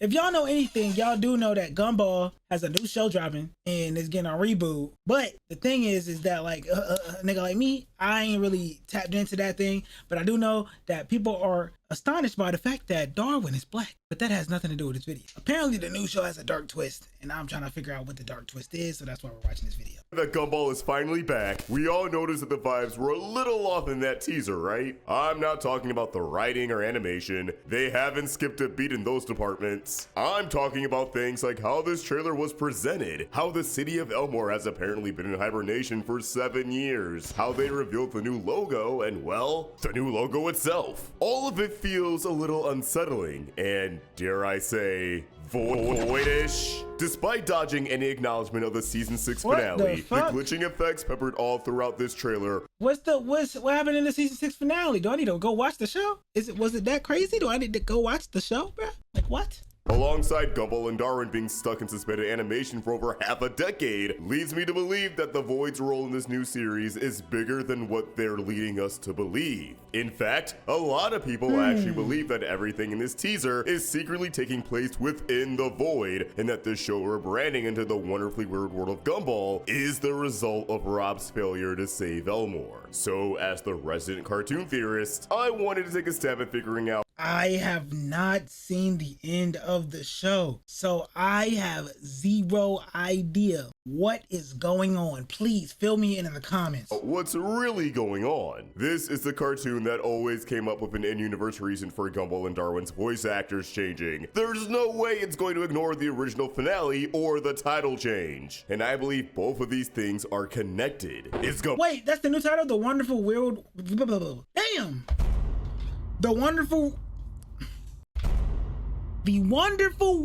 if y'all know anything, y'all do know that Gumball has a new show dropping and it's getting a reboot. But the thing is that like a nigga like me, I ain't really tapped into that thing. But I do know that people are astonished by the fact that Darwin is black. But that has nothing to do with this video. Apparently the new show has a dark twist, and I'm trying to figure out what the dark twist is, so that's why we're watching this video. That Gumball is finally back. We all noticed that the vibes were a little off in that teaser, right? I'm not talking about the writing or animation. They haven't skipped a beat in those departments. I'm talking about things like how this trailer was presented, how the city of Elmore has apparently been in hibernation for 7 years, how they revealed the new logo, and well, the new logo itself. All of it feels a little unsettling and, dare I say, voidish. Despite dodging any acknowledgement of the season 6 finale, the glitching effects peppered all throughout this trailer. What happened in the season 6 finale? Do I need to go watch the show? Was it that crazy? Do I need to go watch the show, bro? Like what? Alongside Gumball and Darwin being stuck in suspended animation for over half a decade, leads me to believe that the Void's role in this new series is bigger than what they're leading us to believe. In fact, a lot of people actually believe that everything in this teaser is secretly taking place within the Void, and that this show rebranding into the wonderfully weird world of Gumball is the result of Rob's failure to save Elmore. So, as the resident cartoon theorist, I wanted to take a stab at figuring out. I have not seen the end of the show, so I have zero idea what is going on. Please fill me in the comments. What's really going on? This is the cartoon that always came up with an in-universe reason for Gumball and Darwin's voice actors changing. There's no way it's going to ignore the original finale or the title change. And I believe both of these things are connected. Wait, that's the new title? The Wonderful Weird... Damn! The Wonderful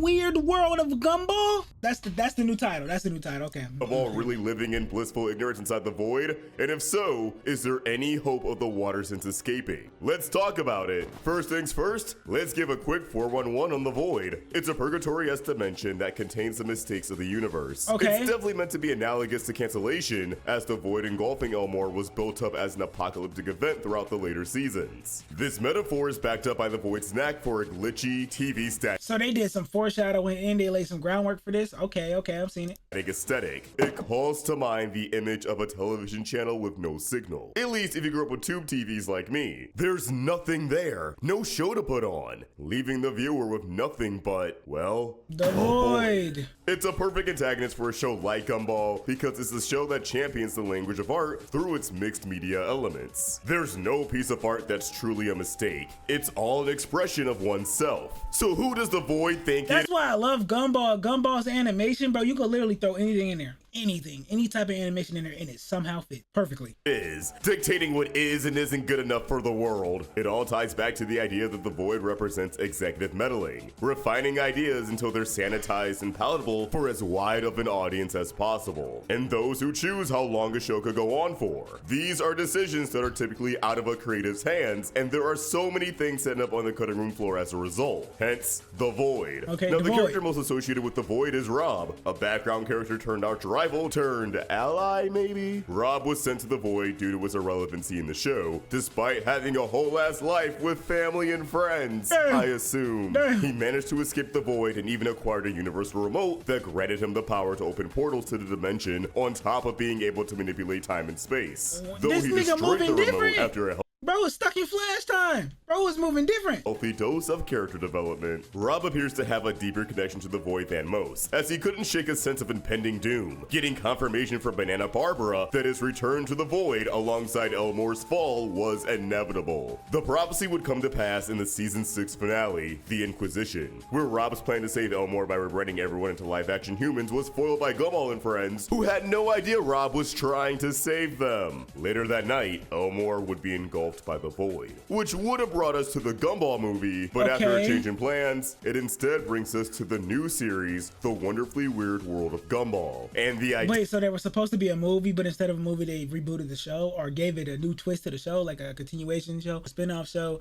Weird World of Gumball? That's the new title. That's the new title. Okay. Gumball really living in blissful ignorance inside the Void? And if so, is there any hope of the water sense escaping? Let's talk about it. First things first, let's give a quick 411 on the Void. It's a purgatory-esque dimension that contains the mistakes of the universe. Okay. It's definitely meant to be analogous to Cancellation, as the Void engulfing Elmore was built up as an apocalyptic event throughout the later seasons. This metaphor is backed up by the Void's knack for a glitchy TV static. So they did some foreshadowing and they laid some groundwork for this? Okay, I'm seeing it. Aesthetic. It calls to mind the image of a television channel with no signal. At least if you grew up with tube TVs like me. There's nothing there. No show to put on. Leaving the viewer with nothing but, well, the Void. It's a perfect antagonist for a show like Gumball because it's a show that champions the language of art through its mixed media elements. There's no piece of art that's truly a mistake. It's all an expression of oneself. So who does the Void think That's why I love Gumball. Gumball's animation, bro. You can literally throw anything in there. Anything, any type of animation in there, and it somehow fits perfectly. Is dictating what is and isn't good enough for the world. It all ties back to the idea that the Void represents executive meddling, refining ideas until they're sanitized and palatable for as wide of an audience as possible, and those who choose how long a show could go on for. These are decisions that are typically out of a creative's hands, and there are so many things set up on the cutting room floor as a result. Hence, the Void. Okay, now, the Void. character most associated with the Void is Rob, a background character turned arch rival turned ally, maybe? Rob was sent to the Void due to his irrelevancy in the show, despite having a whole ass life with family and friends, I assume. He managed to escape the Void and even acquired a universal remote that granted him the power to open portals to the dimension, on top of being able to manipulate time and space. Though This he nigga destroyed the moving remote different. after a Bro is stuck in flash time. Bro is moving different. healthy dose of character development. Rob appears to have a deeper connection to the Void than most, as he couldn't shake a sense of impending doom. Getting confirmation from Banana Barbara that his return to the Void alongside Elmore's fall was inevitable. The prophecy would come to pass in the season 6 finale, The Inquisition, where Rob's plan to save Elmore by rebranding everyone into live-action humans was foiled by Gumball and friends, who had no idea Rob was trying to save them. Later that night, Elmore would be engulfed by the Void, which would have brought us to the Gumball movie, but after a change in plans, it instead brings us to the new series, The Wonderfully Weird World of Gumball. And the idea— Wait, so there was supposed to be a movie, but instead of a movie, they rebooted the show or gave it a new twist to the show, like a continuation show, a spin-off show,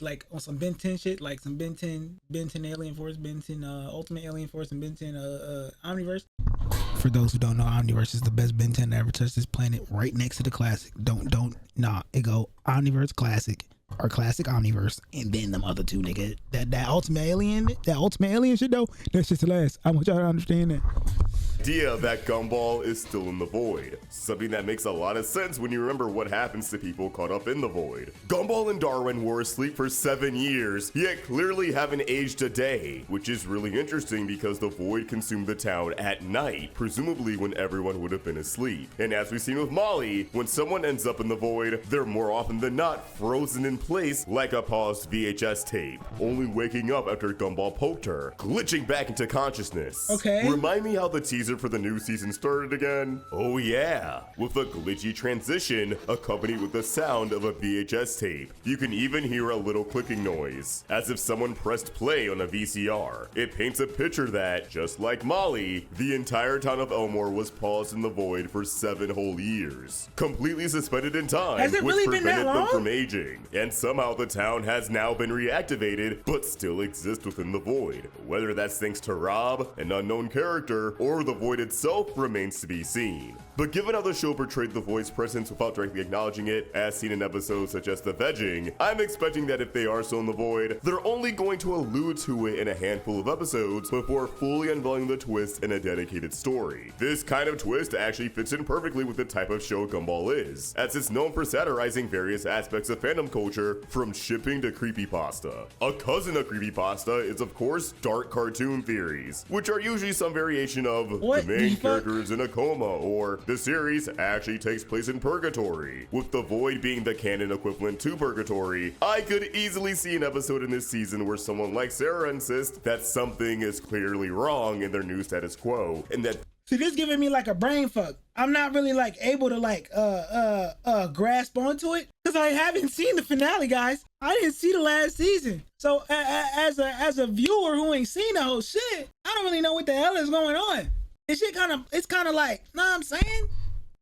like on some Ben 10 shit, like some Ben 10 Alien Force, Ben 10 Ultimate Alien Force, and Ben 10 Omniverse. For those who don't know, Omniverse is the best Ben 10 to ever touch this planet, right next to the classic. It go Omniverse Classic, our classic Omniverse, and then them other two, nigga. That ultimate alien shit though, that shit's the last. I want y'all to understand that. Idea that Gumball is still in the void. Something that makes a lot of sense when you remember what happens to people caught up in the void. Gumball and Darwin were asleep for 7 years, yet clearly haven't aged a day, which is really interesting because the void consumed the town at night, presumably when everyone would have been asleep. And as we've seen with Molly, when someone ends up in the void, they're more often than not frozen in place like a paused VHS tape, only waking up after Gumball poked her, glitching back into consciousness. Okay. Remind me how the teaser for the new season started again? Oh yeah, with a glitchy transition accompanied with the sound of a VHS tape. You can even hear a little clicking noise, as if someone pressed play on a VCR. It paints a picture that, just like Molly, the entire town of Elmore was paused in the void for 7 whole years, completely suspended in time, Has it which really been that prevented them long? from aging. And somehow the town has now been reactivated, but still exists within the void. Whether that's thanks to Rob, an unknown character, or the void itself remains to be seen. But given how the show portrayed the void's presence without directly acknowledging it, as seen in episodes such as The Vegging, I'm expecting that if they are still in the void, they're only going to allude to it in a handful of episodes before fully unveiling the twist in a dedicated story. This kind of twist actually fits in perfectly with the type of show Gumball is, as it's known for satirizing various aspects of fandom culture, from shipping to creepypasta. A cousin of creepypasta is of course dark cartoon theories, which are usually some variation of What the main the fuck? character is in a coma, or the series actually takes place in purgatory, with the void being the canon equivalent to purgatory. I could easily see an episode in this season where someone like Sarah insists that something is clearly wrong in their new status quo, and that See, this giving me like a brain fuck. I'm not really like able to like grasp onto it because I haven't seen the finale, guys. I didn't see the last season. So as a viewer who ain't seen the whole shit, I don't really know what the hell is going on. This shit it's kind of like, know what I'm saying?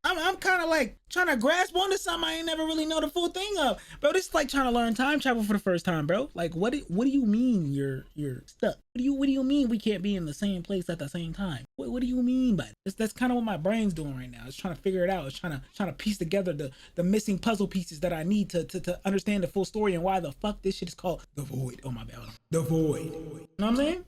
I'm kind of like trying to grasp onto something I ain't never really know the full thing of. Bro, this is like trying to learn time travel for the first time, bro. Like, what do you mean you're stuck? What do you mean we can't be in the same place at the same time? What do you mean by this? That's kind of what my brain's doing right now. It's trying to figure it out. It's trying to piece together the missing puzzle pieces that I need to understand the full story and why the fuck this shit is called The Void. Oh my bad. The Void. You know what I'm saying?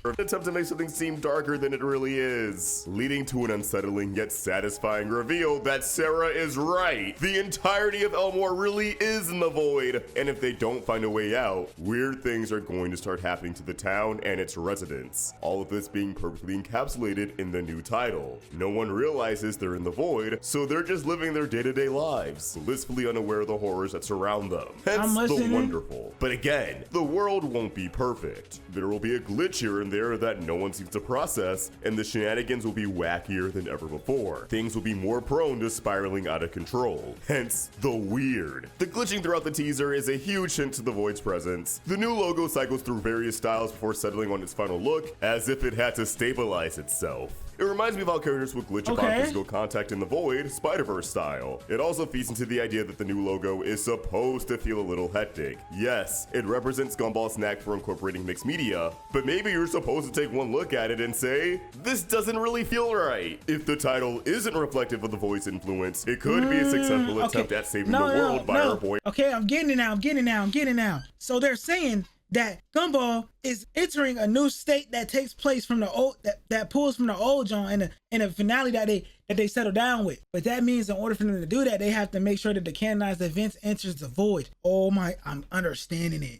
an attempt to make something seem darker than it really is, leading to an unsettling yet satisfying reveal that Sarah is right. The entirety of Elmore really is in the void, and if they don't find a way out, weird things are going to start happening to the town and its residents. All of this being perfectly encapsulated in the new title. No one realizes they're in the void, so they're just living their day-to-day lives, blissfully unaware of the horrors that surround them. Hence the wonderful. But again, the world won't be perfect. There will be a glitch here and there that no one seems to process, and the shenanigans will be wackier than ever before. Things will be more prone to spiraling out of control. Hence, the weird. The glitching throughout the teaser is a huge hint to the void's presence. The new logo cycles through various styles before settling on its final look, as if it had to stabilize itself. It reminds me of how characters would glitch upon physical contact in the void, Spider-Verse style. It also feeds into the idea that the new logo is supposed to feel a little hectic. Yes, it represents Gumball's knack for incorporating mixed media, but maybe you're supposed to take one look at it and say, this doesn't really feel right. If the title isn't reflective of the void's influence, it could be a successful attempt at saving the world by our boy. Okay, I'm getting it now. So they're saying that Gumball is entering a new state that takes place from the old, that pulls from the old John in a finale that they settle down with. But that means in order for them to do that, they have to make sure that the canonized events enters the void. Oh my, I'm understanding it.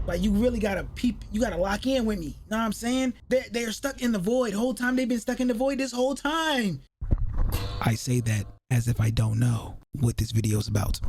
Like, you really gotta you gotta lock in with me. Know what I'm saying? They're stuck in the void. Whole time they've been stuck in the void this whole time. I say that as if I don't know what this video is about.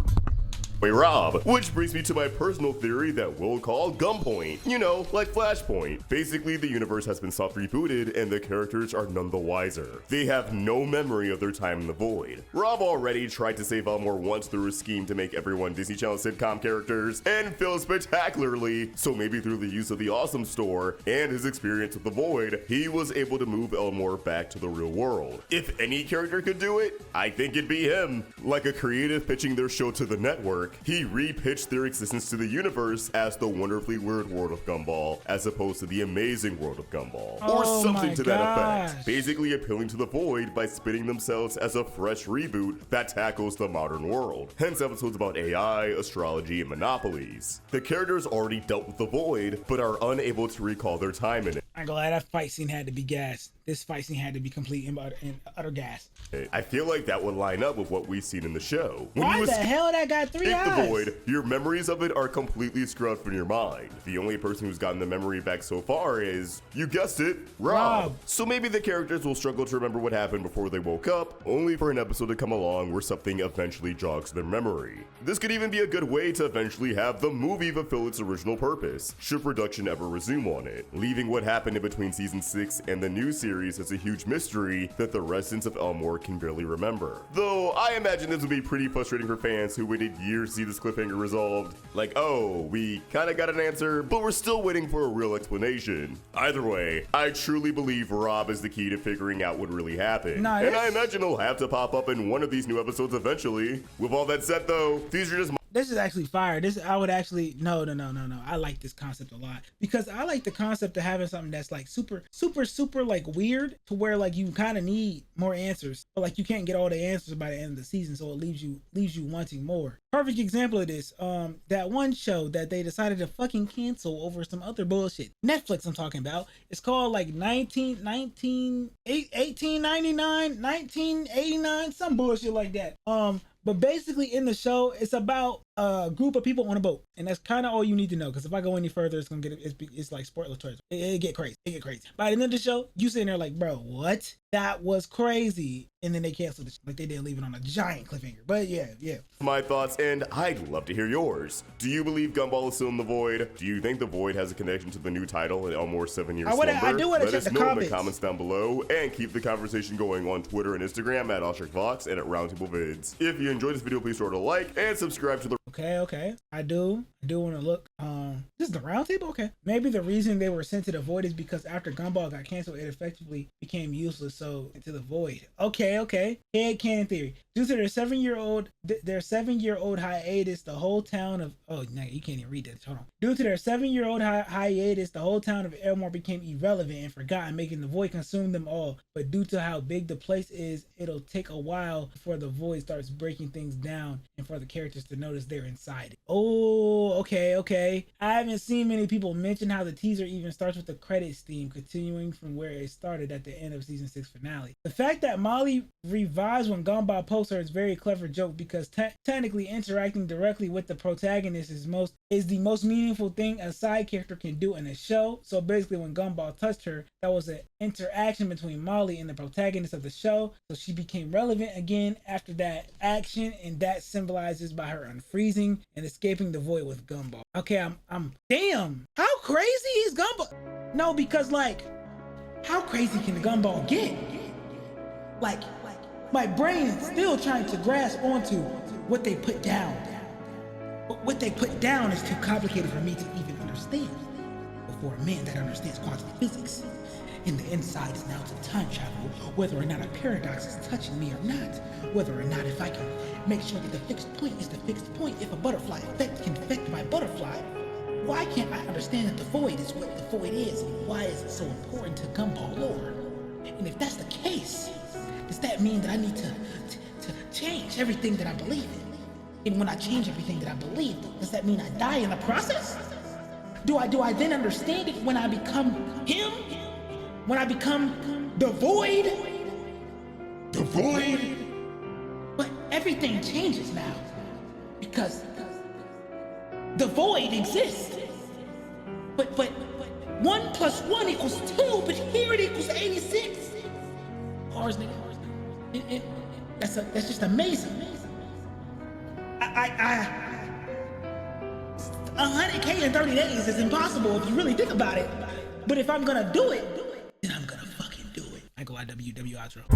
Wait, Rob, which brings me to my personal theory that we'll call Gunpoint. You know, like Flashpoint. Basically, the universe has been soft rebooted and the characters are none the wiser. They have no memory of their time in the void. Rob already tried to save Elmore once through a scheme to make everyone Disney Channel sitcom characters and failed spectacularly, so maybe through the use of the Awesome Store and his experience with the void, he was able to move Elmore back to the real world. If any character could do it, I think it'd be him. Like a creative pitching their show to the network, arc, he re-pitched their existence to the universe as the wonderfully weird world of Gumball, as opposed to the amazing world of Gumball, or something to that effect, basically appealing to the Void by spinning themselves as a fresh reboot that tackles the modern world, hence episodes about AI, astrology, and monopolies. The characters already dealt with the Void, but are unable to recall their time in it. I'm glad that fight scene had to be gas. This fight scene had to be complete and utter gas. I feel like that would line up with what we've seen in the show. When Why you the hell that got 3 eyes? the Void, your memories of it are completely scrubbed from your mind. The only person who's gotten the memory back so far is, you guessed it, Rob. So maybe the characters will struggle to remember what happened before they woke up, only for an episode to come along where something eventually jogs their memory. This could even be a good way to eventually have the movie fulfill its original purpose, should production ever resume on it, leaving what happened in between season 6 and the new series as a huge mystery that the residents of Elmore can barely remember. Though I imagine this would be pretty frustrating for fans who waited years to see this cliffhanger resolved. Like, oh, we kinda got an answer, but we're still waiting for a real explanation. Either way, I truly believe Rob is the key to figuring out what really happened. And I imagine he'll have to pop up in one of these new episodes eventually. With all that said though, these are just This is actually fire. I would actually, no. I like this concept a lot because I like the concept of having something that's like super like weird to where like you kind of need more answers, but like you can't get all the answers by the end of the season. So it leaves you wanting more. Perfect example of this, that one show that they decided to fucking cancel over some other bullshit. Netflix I'm talking about. It's called like 1899, 1989, some bullshit like that. But basically in the show, it's about a group of people on a boat. And that's kind of all you need to know. Because if I go any further, it's going to it's like spoiler territory. It get crazy. By the end of the show, you sitting there like, bro, what? That was crazy. And then they canceled it. Like they didn't leave it on a giant cliffhanger. But yeah. my thoughts, and I'd love to hear yours. Do you believe Gumball is still in the Void? Do you think the Void has a connection to the new title in Elmore's 7 Year Slumber? I do want to check the comments. Let us know in the comments down below, and keep the conversation going on Twitter and Instagram at AllSharkVox and at Roundtable Vids. If you enjoyed this video, please throw it a like and subscribe to the Okay. I do want to look. This is the roundtable? Okay. Maybe the reason they were sent to the Void is because after Gumball got canceled, it effectively became useless, so into the Void. Okay. Headcanon theory. Due to their 7-year-old hiatus, the whole town of you can't even read this. Hold on. Due to their 7-year-old hiatus, the whole town of Elmore became irrelevant and forgotten, making the Void consume them all. But due to how big the place is, it'll take a while before the Void starts breaking things down and for the characters to notice they're inside it. Oh, okay. I haven't seen many people mention how the teaser even starts with the credits theme, continuing from where it started at the end of season 6 finale. The fact that Molly revives when Gumball pokes her is a very clever joke because technically interacting directly with the protagonist is the most meaningful thing a side character can do in a show. So basically when Gumball touched her, that was an interaction between Molly and the protagonist of the show. So she became relevant again after that action, and that symbolizes by her unfreezing and escaping the Void with Gumball. Okay, I'm damn. How crazy is Gumball? No, because like, how crazy can the Gumball get? Like, my brain is still trying to grasp onto what they put down. But what they put down is too complicated for me to even understand. But for a man that understands quantum physics, and the inside is now to time travel, whether or not a paradox is touching me or not, whether or not if I can make sure that the fixed point is the fixed point, if a butterfly effect can affect my butterfly, why can't I understand that the Void is what the Void is, and why is it so important to Gumball lore? And if that's the case, does that mean that I need to change everything that I believe in? And when I change everything that I believe, does that mean I die in the process? Do I then understand it when I become him? When I become the Void? The Void? But everything changes now because the Void exists. But 1 + 1 = 2, but here it equals 86. Bars, nigga. That's just amazing. 100K in 30 days is impossible if you really think about it. But if I'm gonna do it, then I'm gonna fucking do it. I go IWW outro.